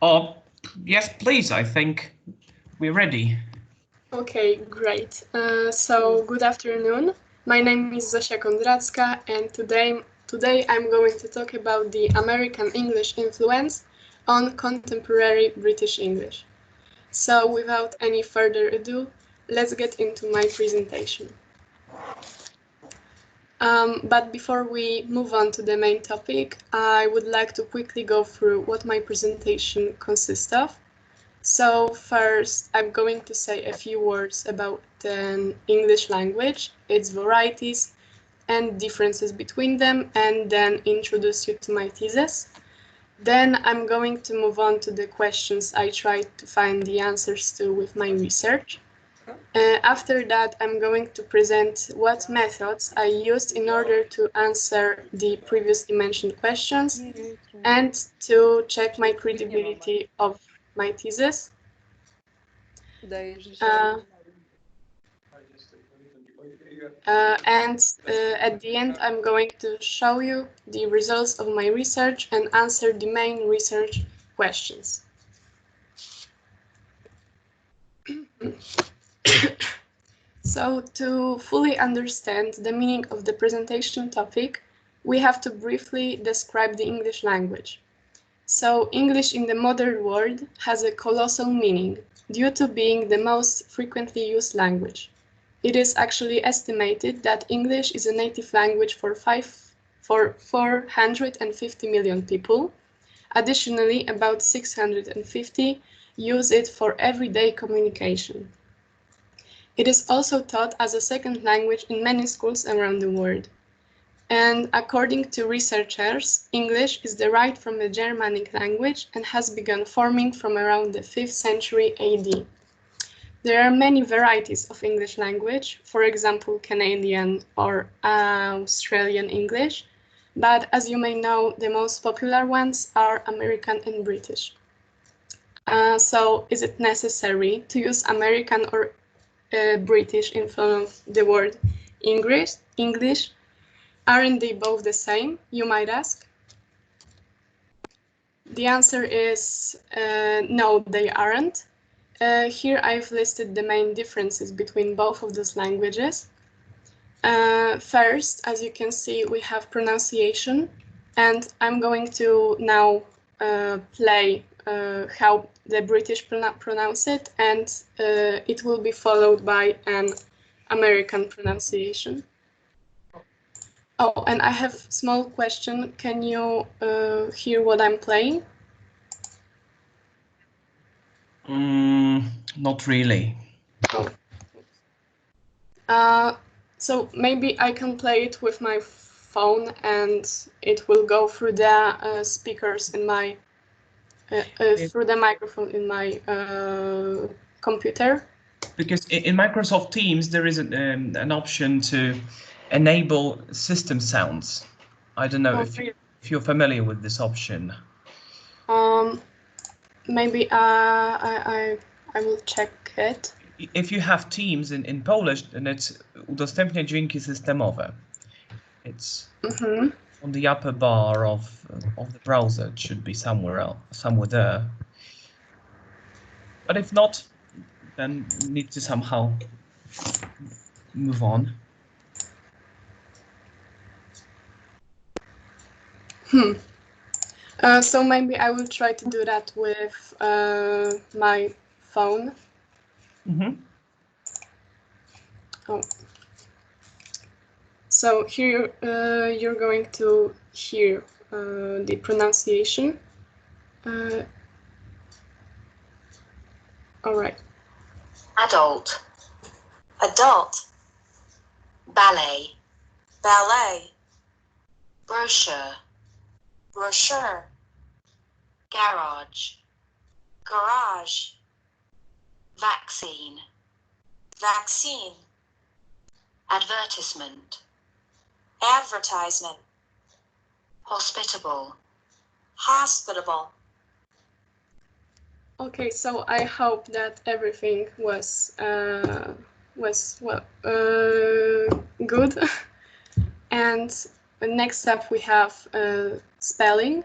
Oh, yes, please. I think we're ready. Okay, great. So good afternoon. My name is Zofia Kondracka, and today I'm going to talk about the American English influence on contemporary British English. So without any further ado, let's get into my presentation. But before we move on to the main topic, I would like to quickly go through what my presentation consists of. So first, I'm going to say a few words about the English language, its varieties, and differences between them, and then introduce you to my thesis. Then I'm going to move on to the questions I tried to find the answers to with my research. After that, I'm going to present what methods I used in order to answer the previously mentioned questions and to check my credibility of my thesis. At the end, I'm going to show you the results of my research and answer the main research questions. So, to fully understand the meaning of the presentation topic, we have to briefly describe the English language. So, English in the modern world has a colossal meaning due to being the most frequently used language. It is actually estimated that English is a native language for 450 million people. Additionally, about 650 use it for everyday communication. It is also taught as a second language in many schools around the world. And according to researchers, English is derived from the Germanic language and has begun forming from around the 5th century AD. There are many varieties of English language, for example, Canadian or Australian English, but as you may know, the most popular ones are American and British. So is it necessary to use American or British in front of the word English? Aren't they both the same, you might ask? The answer is no, they aren't. Here I've listed the main differences between both of those languages. First, as you can see, we have pronunciation, and I'm going to now play how the British pronounce it, and it will be followed by an American pronunciation. Oh, and I have a small question. Can you hear what I'm playing? Not really. Oh. So maybe I can play it with my phone and it will go through the speakers in my, through the microphone in my computer. Because in Microsoft Teams, there is an option to enable system sounds. I don't know if you're familiar with this option. Maybe I will check it. If you have Teams in Polish, then it's udostępnia dźwięki systemowe. It's on the upper bar of the browser. It should be somewhere else, somewhere there. But if not, then we need to somehow move on. So maybe I will try to do that with my phone. Oh. So here you're going to hear the pronunciation. All right. Adult, adult. Ballet, ballet. Brochure, brochure. Garage, garage. Vaccine, vaccine. Advertisement, advertisement. Hospitable, hospitable. Okay, so I hope that everything was good. And next up we have spelling.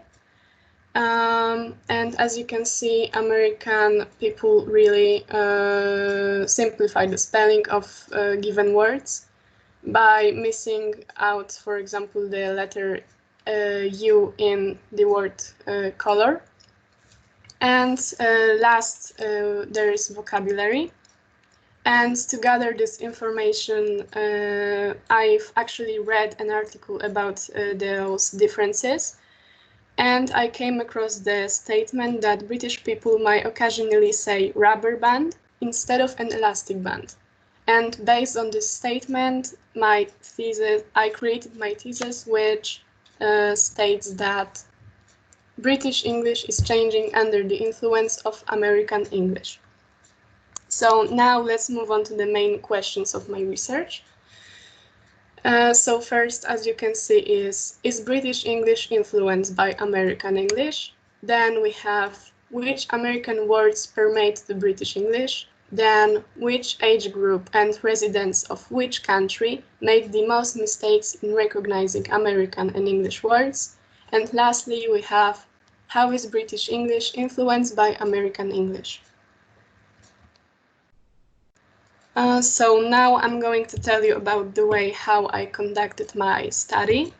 And as you can see, American people really simplify the spelling of given words by missing out, for example, the letter U in the word color. And last, there is vocabulary. And to gather this information, I've actually read an article about those differences. And I came across the statement that British people might occasionally say rubber band instead of an elastic band. And based on this statement, I created my thesis, which states that British English is changing under the influence of American English. So now let's move on to the main questions of my research. So first, as you can see, is British English influenced by American English? Then we have which American words permeate the British English? Then which age group and residents of which country make the most mistakes in recognizing American and English words? And lastly, we have how is British English influenced by American English? So now I'm going to tell you about the way how I conducted my study.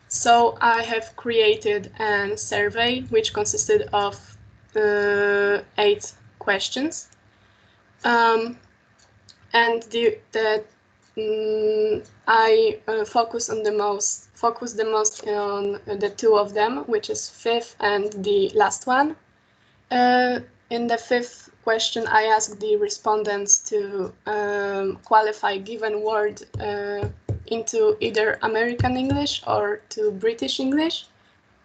So I have created a survey which consisted of 8 questions. And I focus the most on the 2 of them, which is 5th and the last one. In the 5th question, I asked the respondents to qualify given word into either American English or to British English.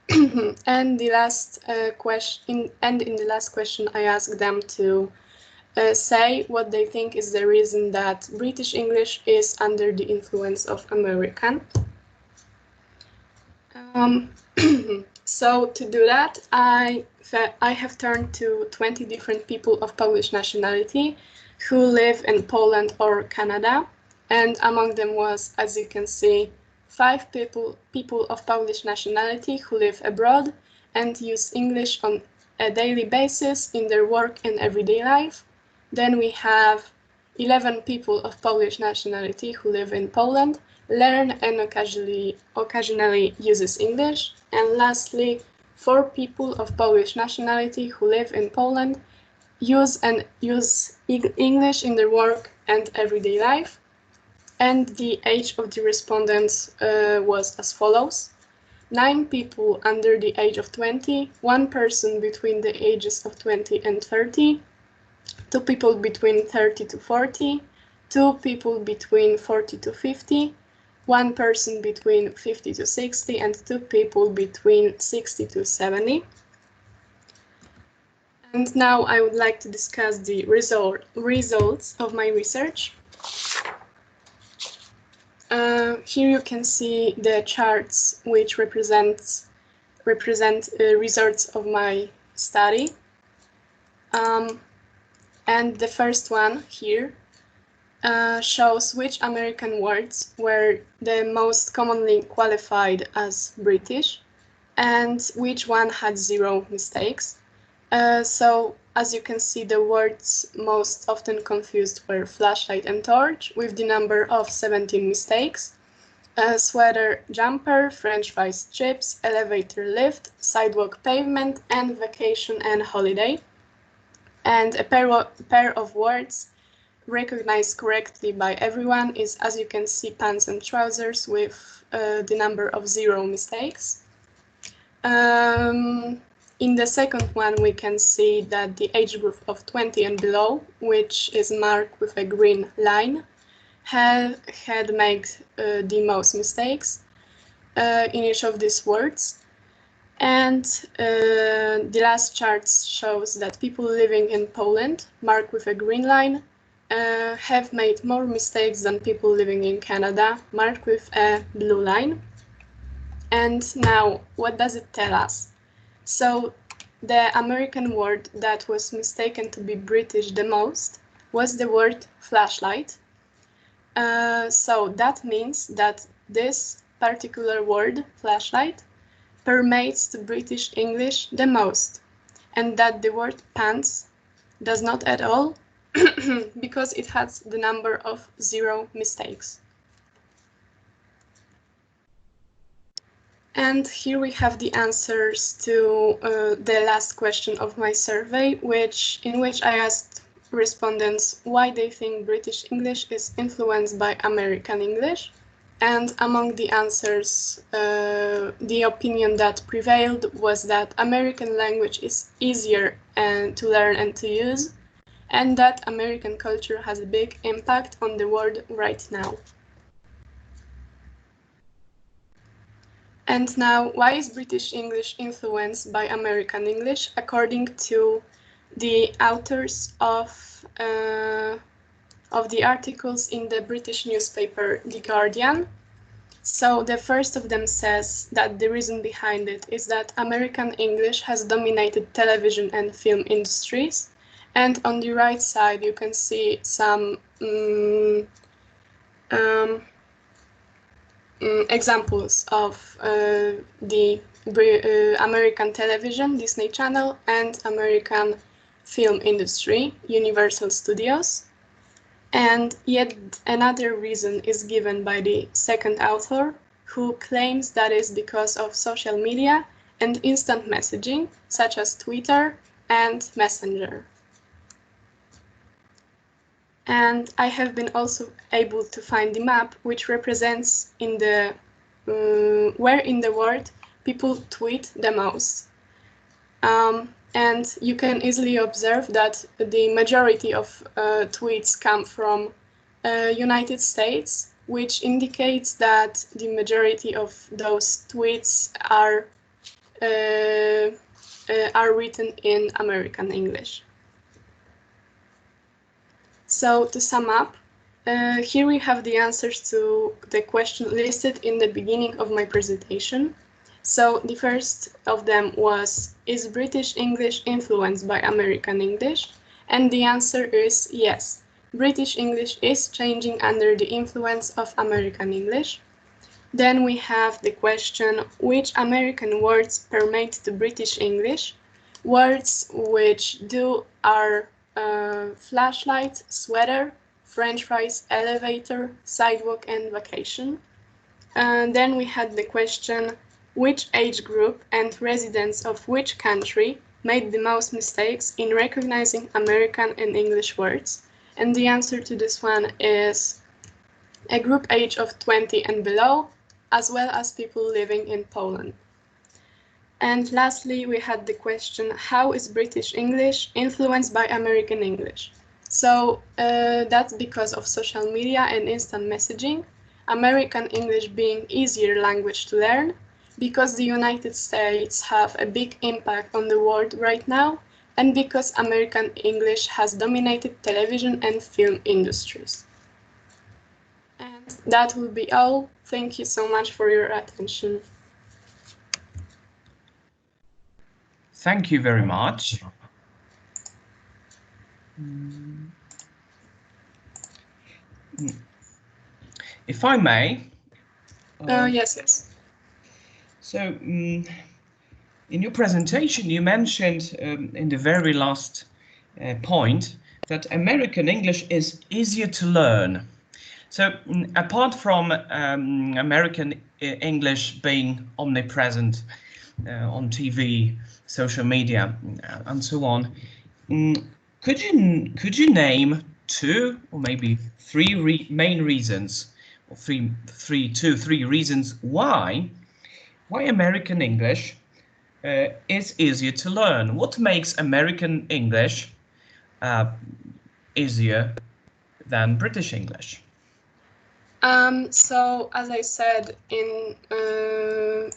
And the last in the last question, I asked them to say what they think is the reason that British English is under the influence of American. So to do that, I have turned to 20 different people of Polish nationality who live in Poland or Canada. And among them was, as you can see, 5 people of Polish nationality who live abroad and use English on a daily basis in their work and everyday life. Then we have 11 people of Polish nationality who live in Poland, learn and occasionally uses English. And lastly, 4 people of Polish nationality who live in Poland use English in their work and everyday life. And the age of the respondents was as follows: 9 people under the age of 20, 1 person between the ages of 20 and 30, 2 people between 30 to 40, 2 people between 40 to 50, 1 person between 50 to 60, and 2 people between 60 to 70. And now I would like to discuss the results of my research. Here you can see the charts which represent results of my study. And the first one here shows which American words were the most commonly qualified as British and which one had 0 mistakes. So as you can see, the words most often confused were flashlight and torch, with the number of 17 mistakes. Sweater, jumper, French fries, chips, elevator, lift, sidewalk, pavement, and vacation and holiday. And a pair of words recognized correctly by everyone is, as you can see, pants and trousers, with the number of 0 mistakes. In the second one, we can see that the age group of 20 and below, which is marked with a green line, had made the most mistakes in each of these words. And the last chart shows that people living in Poland, marked with a green line, have made more mistakes than people living in Canada, marked with a blue line. And now, what does it tell us? So the American word that was mistaken to be British the most was the word flashlight. So that means that this particular word, flashlight, permeates the British English the most, and that the word pants does not at all, because it has the number of 0 mistakes. And here we have the answers to the last question of my survey, in which I asked respondents why they think British English is influenced by American English. And among the answers, the opinion that prevailed was that American language is easier to learn and to use, and that American culture has a big impact on the world right now. And now, why is British English influenced by American English, according to the authors of the articles in the British newspaper The Guardian? So the first of them says that the reason behind it is that American English has dominated television and film industries. And on the right side, you can see some examples of the American television, Disney Channel, and American film industry, Universal Studios. And yet another reason is given by the second author, who claims that is because of social media and instant messaging, such as Twitter and Messenger. And I have been also able to find the map, which represents in the where in the world people tweet the most. And you can easily observe that the majority of tweets come from United States, which indicates that the majority of those tweets are written in American English. So to sum up, here we have the answers to the question listed in the beginning of my presentation. So the first of them was, is British English influenced by American English? And the answer is yes. British English is changing under the influence of American English. Then we have the question, which American words permeate the British English? Words which are flashlight, sweater, French fries, elevator, sidewalk, and vacation. And then we had the question, which age group and residents of which country made the most mistakes in recognizing American and English words? And the answer to this one is a group age of 20 and below, as well as people living in Poland. And lastly, we had the question, how is British English influenced by American English? So that's because of social media and instant messaging, American English being easier language to learn, because the United States have a big impact on the world right now, and because American English has dominated television and film industries. And that will be all. Thank you so much for your attention. Thank you very much. If I may. Yes. So, in your presentation, you mentioned in the very last point that American English is easier to learn. So, apart from American English being omnipresent on TV, social media, and so on, could you name two or maybe three main reasons, or three reasons why American English is easier to learn? What makes American English easier than British English? So, as I said in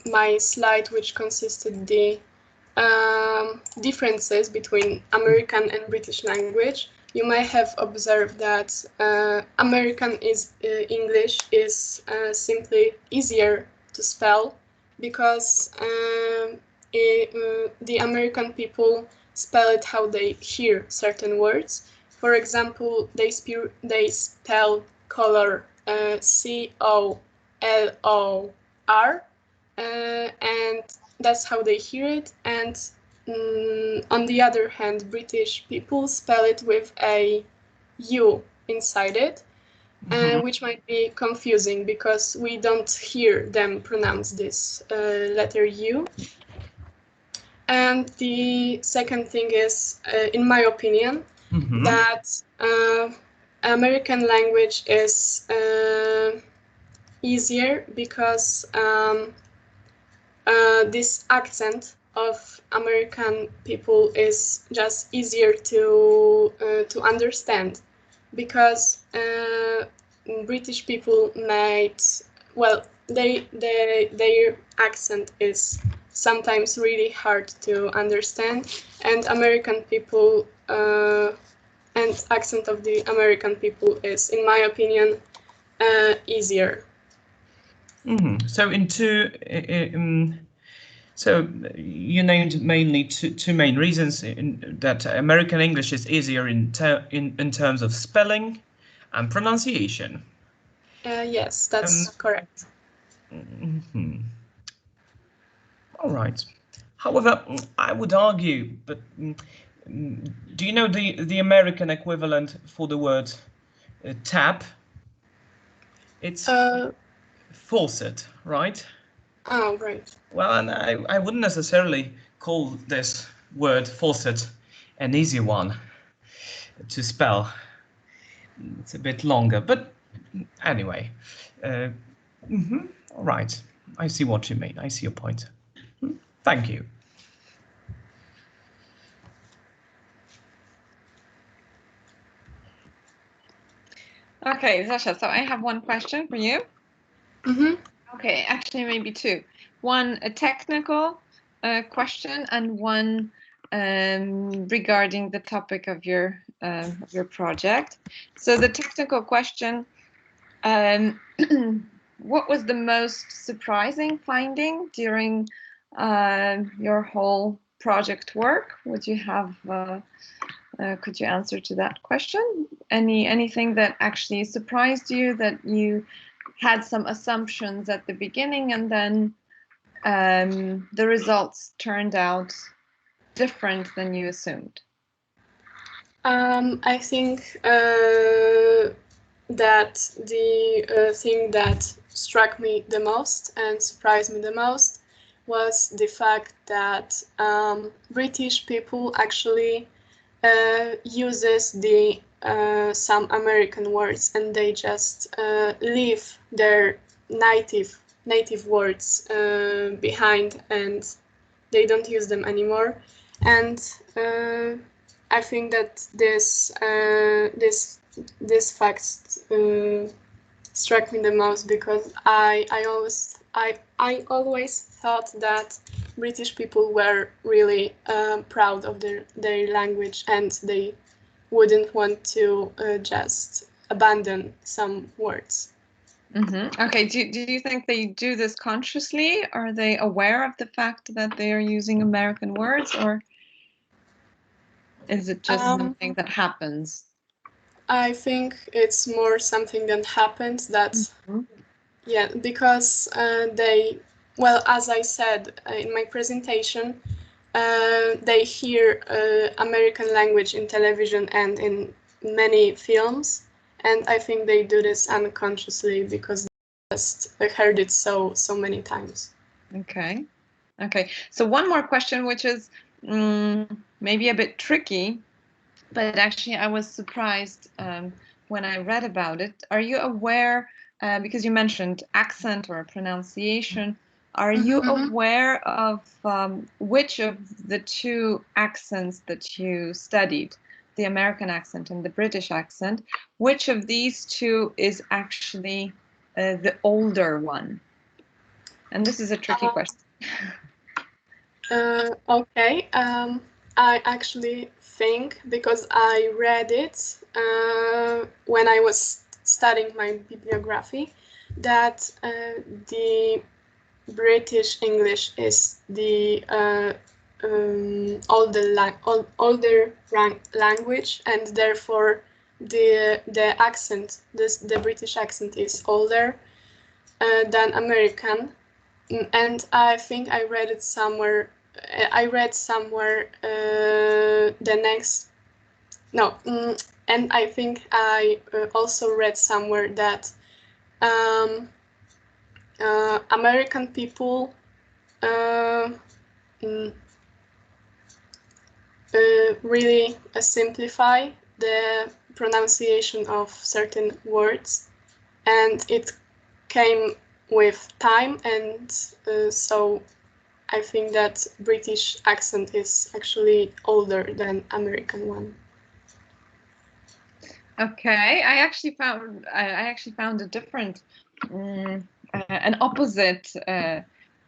my slide, which consisted the differences between American and British language, you may have observed that American English is simply easier to spell, because the American people spell it how they hear certain words. For example, they spell color C-O-L-O-R, and that's how they hear it. And on the other hand, British people spell it with a U inside it, which might be confusing because we don't hear them pronounce this letter U. And the second thing is, in my opinion, that American language is easier because this accent of American people is just easier to understand, because British people might, well, their accent is sometimes really hard to understand, and American people and accent of the American people is, in my opinion, easier. So you named mainly two main reasons that American English is easier in terms of spelling and pronunciation. Yes, that's correct. All right. However, I would argue, but do you know the American equivalent for the word tap? It's faucet, right? Oh, right. Well, and I wouldn't necessarily call this word faucet an easy one to spell. It's a bit longer, but anyway. All right. I see what you mean. I see your point. Thank you. Okay, Zofia, so I have one question for you. Okay, actually maybe two. One, a technical question, and one regarding the topic of your project. So the technical question, what was the most surprising finding during your whole project work? Would you have could you answer to that question? Anything that actually surprised you, that you had some assumptions at the beginning and then the results turned out different than you assumed? I think that the thing that struck me the most and surprised me the most was the fact that British people actually uses the some American words, and they just leave their native words behind, and they don't use them anymore. And I think that this fact struck me the most, because I always thought that British people were really proud of their language, and they wouldn't want to just abandon some words. Okay, do you think they do this consciously? Are they aware of the fact that they are using American words, or is it just something that happens? I think it's more something that happens, that yeah, because they, well, as I said in my presentation, they hear American language in television and in many films, and I think they do this unconsciously because they just heard it so many times. Okay. So one more question, which is maybe a bit tricky, but actually I was surprised when I read about it. Are you aware, because you mentioned accent or pronunciation, are you aware of which of the two accents that you studied, the American accent and the British accent, which of these two is actually the older one? And this is a tricky question. Okay. I actually think, because I read it when I was studying my bibliography, that the British English is the older language, and therefore the accent, the British accent, is older than American. and I think I read it somewhere. I read somewhere the next. No, and I think I also read somewhere that American people really simplify the pronunciation of certain words, and it came with time, and so I think that British accent is actually older than American one. Okay, I actually found a different, an opposite,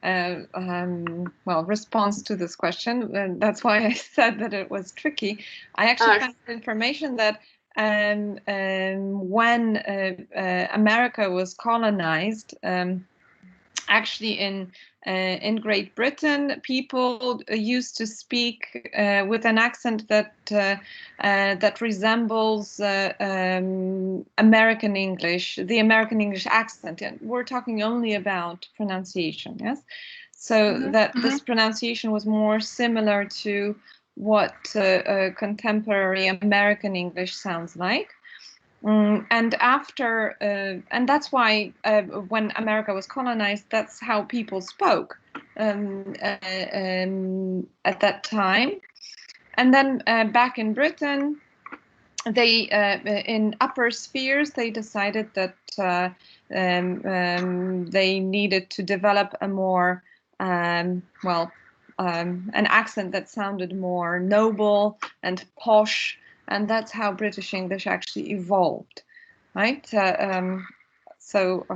well, response to this question. And that's why I said that it was tricky. I actually found information that when America was colonized, actually in Great Britain, people used to speak with an accent that that resembles American English, the American English accent, and we're talking only about pronunciation, yes. So that this pronunciation was more similar to what contemporary American English sounds like. And after, and that's why when America was colonized, that's how people spoke at that time. And then back in Britain, they in upper spheres, they decided that they needed to develop a more an accent that sounded more noble and posh. And that's how British English actually evolved, right? So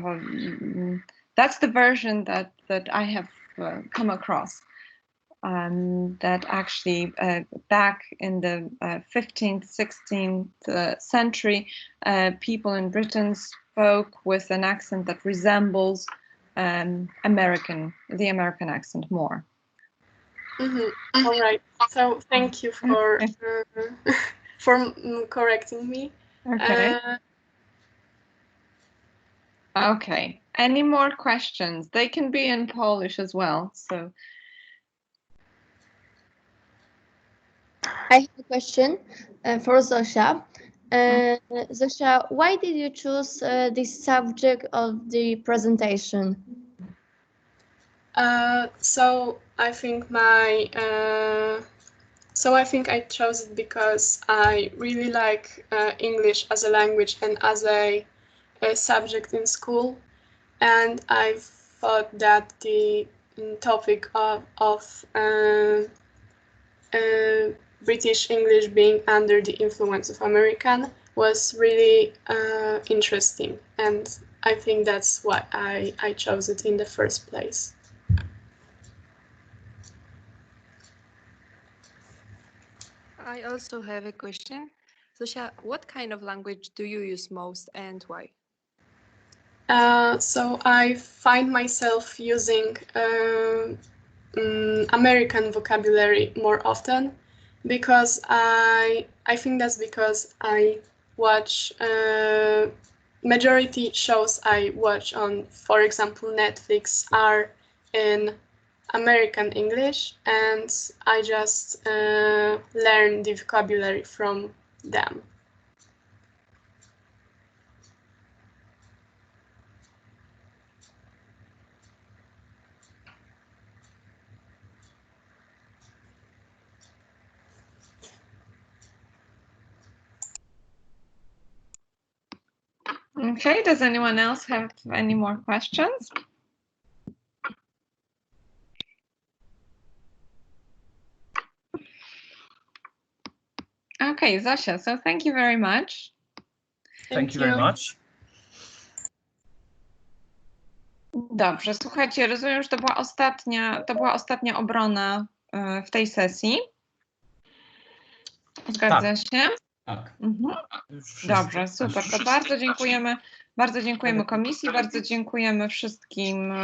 that's the version that I have come across. That actually back in the 15th, 16th century, people in Britain spoke with an accent that resembles the American accent more. All right. So thank you for for correcting me. Okay. Okay. Any more questions? They can be in Polish as well. So I have a question for Zofia. Zofia, why did you choose this subject of the presentation? So I think I chose it because I really like English as a language and as a subject in school, and I thought that the topic of British English being under the influence of American was really interesting, and I think that's why I chose it in the first place. I also have a question. Zofia, what kind of language do you use most and why? So I find myself using American vocabulary more often because I think that's because I watch majority shows I watch on, for example, Netflix are in American English, and I just learn the vocabulary from them. okay, does anyone else have any more questions? Okay, Zofia, so thank you very much. Thank you very much. Dobrze, słuchajcie, rozumiem, że to była ostatnia obrona w tej sesji. Zgadza się? Tak. Dobrze, super. To bardzo dziękujemy komisji, bardzo dziękujemy wszystkim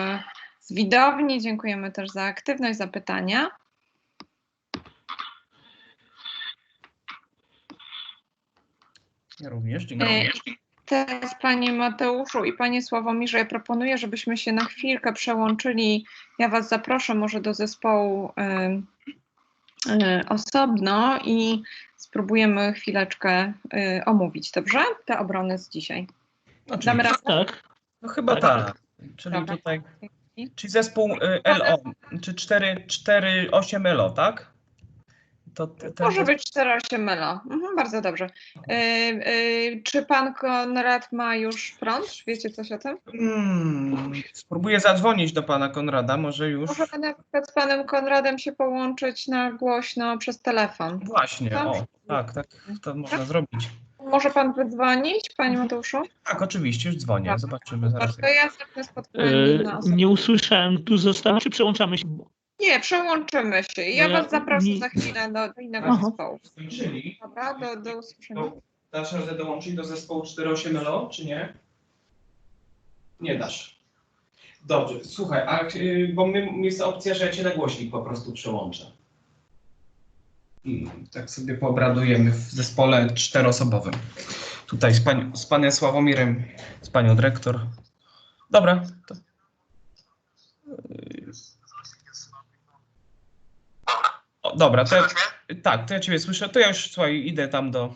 z widowni, dziękujemy też za aktywność, za pytania. Ja również dziękuję. teraz, panie Mateuszu i panie Sławomirze, ja proponuję, żebyśmy się na chwilkę przełączyli. Ja was zaproszę może do zespołu osobno i spróbujemy chwileczkę omówić, dobrze? Te obrony z dzisiaj. Damy radę? Tak. No chyba tak. Czyli Dobra. tutaj, czyli zespół LO, czy 4-8 LO, tak? To Może być 4-8 melo. Bardzo dobrze. Czy pan Konrad ma już prąd? Wiecie coś o tym? Spróbuję zadzwonić do pana Konrada, może już. Może na przykład z panem Konradem się połączyć na głośno przez telefon. Właśnie, Tak? o, tak, to można zrobić. Może pan wydzwonić, panie Mateuszu? Tak, oczywiście, już dzwonię, Dobra. zobaczymy zaraz. To ja zacznę spotkanie na osobę. Nie usłyszałem, tu zostałem, czy przełączamy się? Nie, przełączymy się. Ja was zaproszę za chwilę do innego zespołu. Skończyli. Dobra, do usłyszenia. Dasz radę dołączyć do zespołu 4-8 LO, czy nie? Nie dasz. Dobrze, słuchaj, bo jest opcja, że ja cię na głośnik po prostu przełączę. I tak sobie poobradujemy w zespole 4-osobowym. Tutaj z panem Sławomirem, z panią dyrektor. Dobra. To... O, dobra, tak, to ja ciebie słyszę. To ja już, słuchaj, idę tam do